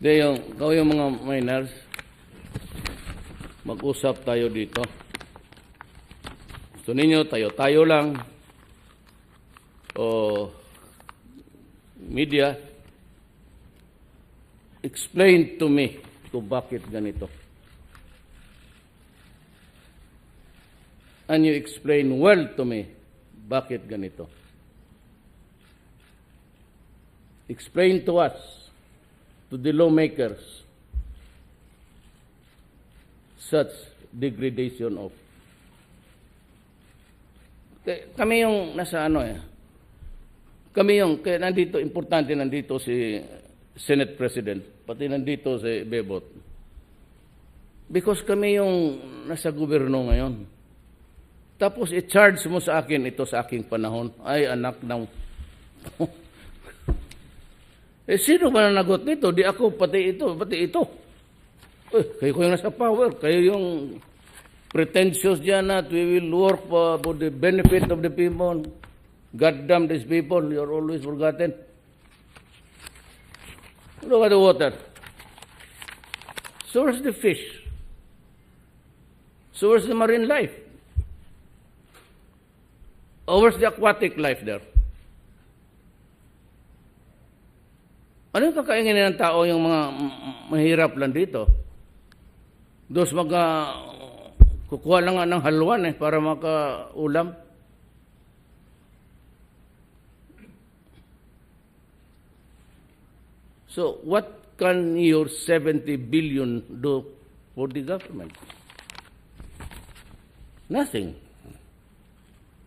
Yung mga minors, mag-usap tayo dito. Gusto ninyo, tayo lang. O media, explain to me kung bakit ganito. And you explain well to me bakit ganito. Explain to us, to the lawmakers, such degradation of. Kami yung nasa kami yung, kaya nandito, importante nandito si Senate President, pati nandito si Bebot. Because kami yung nasa gobyerno ngayon. Tapos i-charge mo sa akin ito sa aking panahon. Ay, anak ng... sino ba nanagot nito? Di ako, pati ito. Kayo yung nasa power. Kayo yung pretentious dyan that we will work for the benefit of the people. God damn these people, you're always forgotten. Look at the water. So where's the fish? So where's the marine life? Or where's the aquatic life there? Ano yung kakaingin ng tao yung mga mahirap lang dito? Dos kukuha lang nga ng halwan para makaulam. So what can your 70 billion do for the government? Nothing.